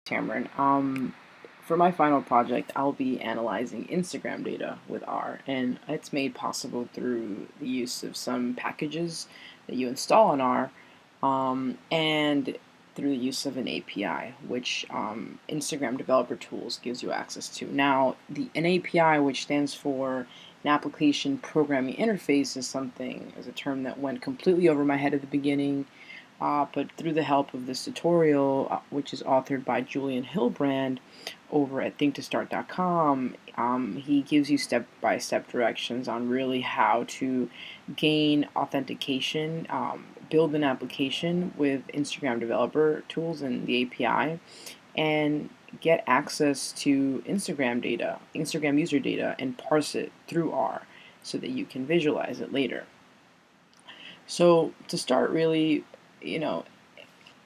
Cameron. For my final project, I'll be analyzing Instagram data with R, and it's made possible through the use of some packages that you install in R, and through the use of an API, which Instagram Developer Tools gives you access to. Now, an API, which stands for an application programming interface, is a term that went completely over my head at the beginning. But through the help of this tutorial, which is authored by Julian Hilbrand over at thinktostart.com, he gives you step-by-step directions on really how to gain authentication, build an application with Instagram developer tools and the API, and get access to Instagram data, Instagram user data, and parse it through R so that you can visualize it later. So to start really, you know,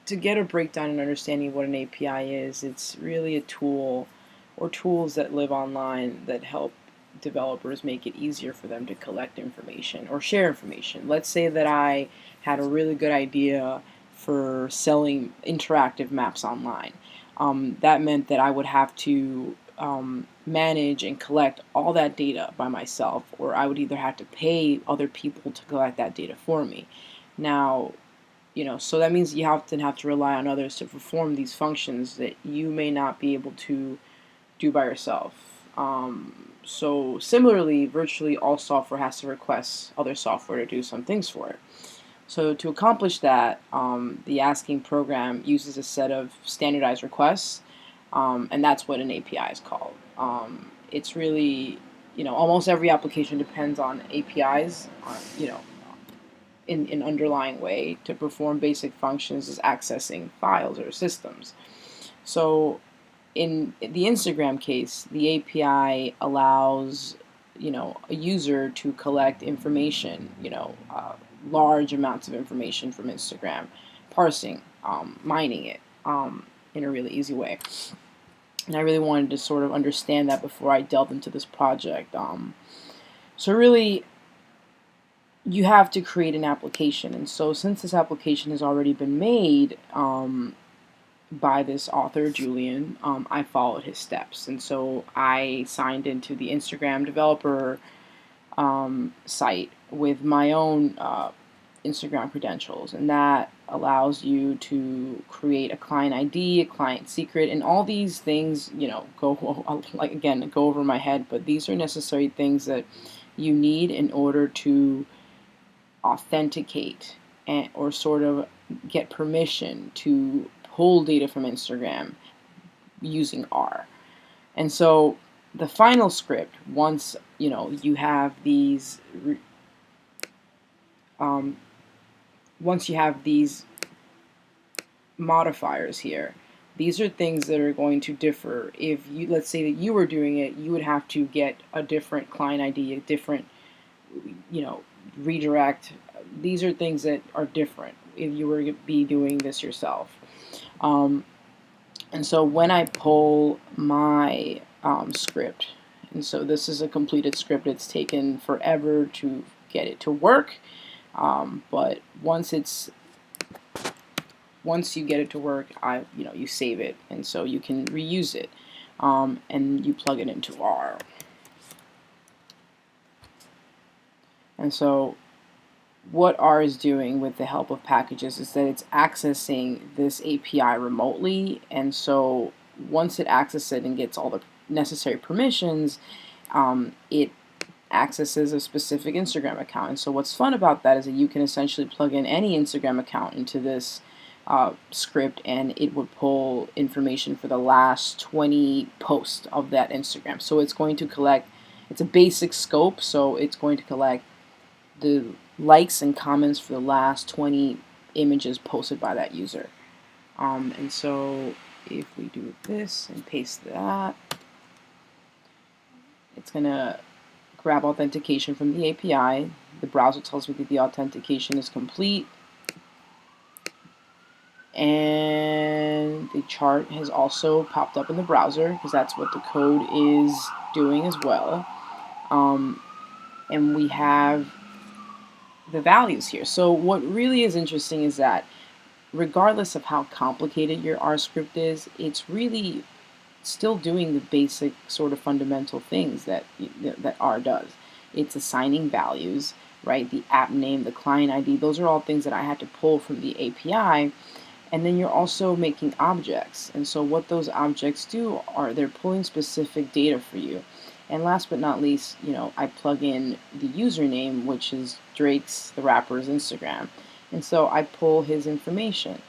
to get a breakdown and understanding of what an API is, it's really a tool or tools that live online that help developers make it easier for them to collect information or share information. Let's say that I had a really good idea for selling interactive maps online. That meant that I would have to manage and collect all that data by myself, or I would either have to pay other people to collect that data for me. Now, so that means you often have to rely on others to perform these functions that you may not be able to do by yourself. So similarly, virtually all software has to request other software to do some things for it. So to accomplish that, the asking program uses a set of standardized requests, and that's what an API is called. It's really, almost every application depends on APIs, in an underlying way to perform basic functions as accessing files or systems. So in the Instagram case, the API allows a user to collect information, large amounts of information from Instagram, parsing, mining it in a really easy way. And I really wanted to sort of understand that before I delved into this project. So really, you have to create an application, and so since this application has already been made by this author Julian, I followed his steps, and so I signed into the Instagram developer site with my own Instagram credentials, and that allows you to create a client ID, a client secret, and all these things, go go over my head, but these are necessary things that you need in order to authenticate or sort of get permission to pull data from Instagram using R. And so the final script, once you have these modifiers here, these are things that are going to differ. If you, let's say that you were doing it, you would have to get a different client ID, a different redirect. These are things that are different if you were to be doing this yourself. And so when I pull my script, and so this is a completed script, it's taken forever to get it to work, but once you get it to work, you save it, and so you can reuse it, and you plug it into R. And so what R is doing with the help of packages is that it's accessing this API remotely, and so once it accesses it and gets all the necessary permissions, it accesses a specific Instagram account. And so what's fun about that is that you can essentially plug in any Instagram account into this script, and it would pull information for the last 20 posts of that Instagram. So it's going to collect, it's a basic scope, so it's going to collect the likes and comments for the last 20 images posted by that user. And so if we do this and paste that, it's going to grab authentication from the API. The browser tells me that the authentication is complete, and the chart has also popped up in the browser because that's what the code is doing as well. And we have the values here. So what really is interesting is that regardless of how complicated your R script is, it's really still doing the basic sort of fundamental things that R does. It's assigning values, right? The app name, the client ID, those are all things that I had to pull from the API. And then you're also making objects. And so what those objects do are they're pulling specific data for you. And last but not least, I plug in the username, which is Drake's, the rapper's Instagram. And so I pull his information.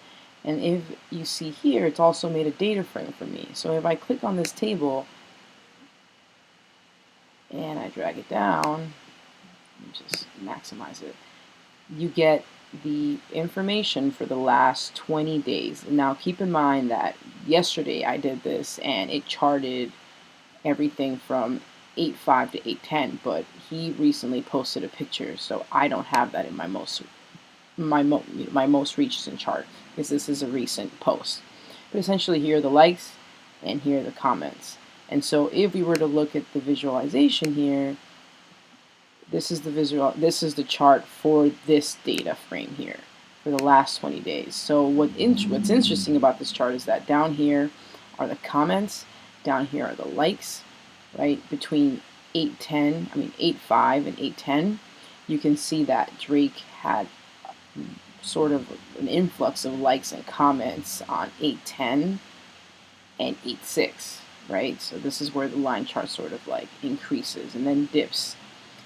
And if you see here, it's also made a data frame for me. So if I click on this table and I drag it down, just maximize it, you get the information for the last 20 days. Now keep in mind that yesterday I did this and it charted everything from 8.5 to 8.10, but he recently posted a picture, so I don't have that in my most recent chart because this is a recent post. But essentially here are the likes and here are the comments. And so if we were to look at the visualization here, this is the chart for this data frame here for the last 20 days. So what's interesting about this chart is that down here are the comments, down here are the likes, right? Between 8.5 and 8.10, you can see that Drake had sort of an influx of likes and comments on 8.10 and 8.6, right? So this is where the line chart sort of like increases and then dips.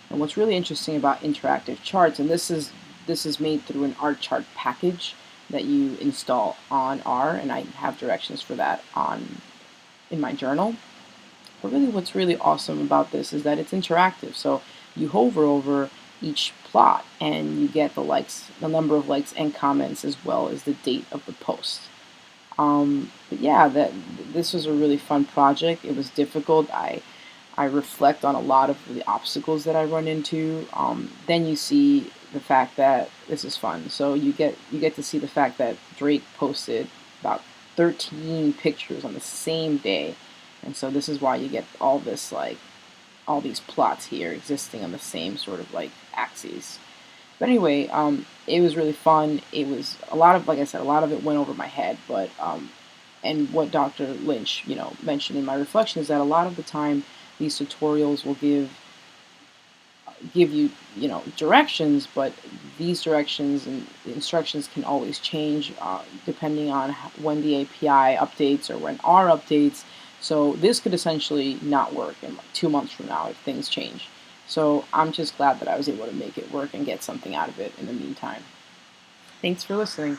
And what's really interesting about interactive charts, and this is made through an art chart package that you install on R, and I have directions for that in my journal. But really what's really awesome about this is that it's interactive. So you hover over each plot and you get the likes, the number of likes and comments, as well as the date of the post. But yeah, this was a really fun project. It was difficult. I reflect on a lot of the obstacles that I run into. Then you see the fact that this is fun. So you get to see the fact that Drake posted about 13 pictures on the same day, and so this is why you get all this all these plots here existing on the same sort of axes. But anyway, it was really fun. It was a lot of, like I said, a lot of it went over my head. But and what Dr. Lynch, mentioned in my reflection is that a lot of the time these tutorials will give you, directions, but these directions and the instructions can always change depending on when the API updates or when R updates. So this could essentially not work in 2 months from now if things change. So I'm just glad that I was able to make it work and get something out of it in the meantime. Thanks for listening.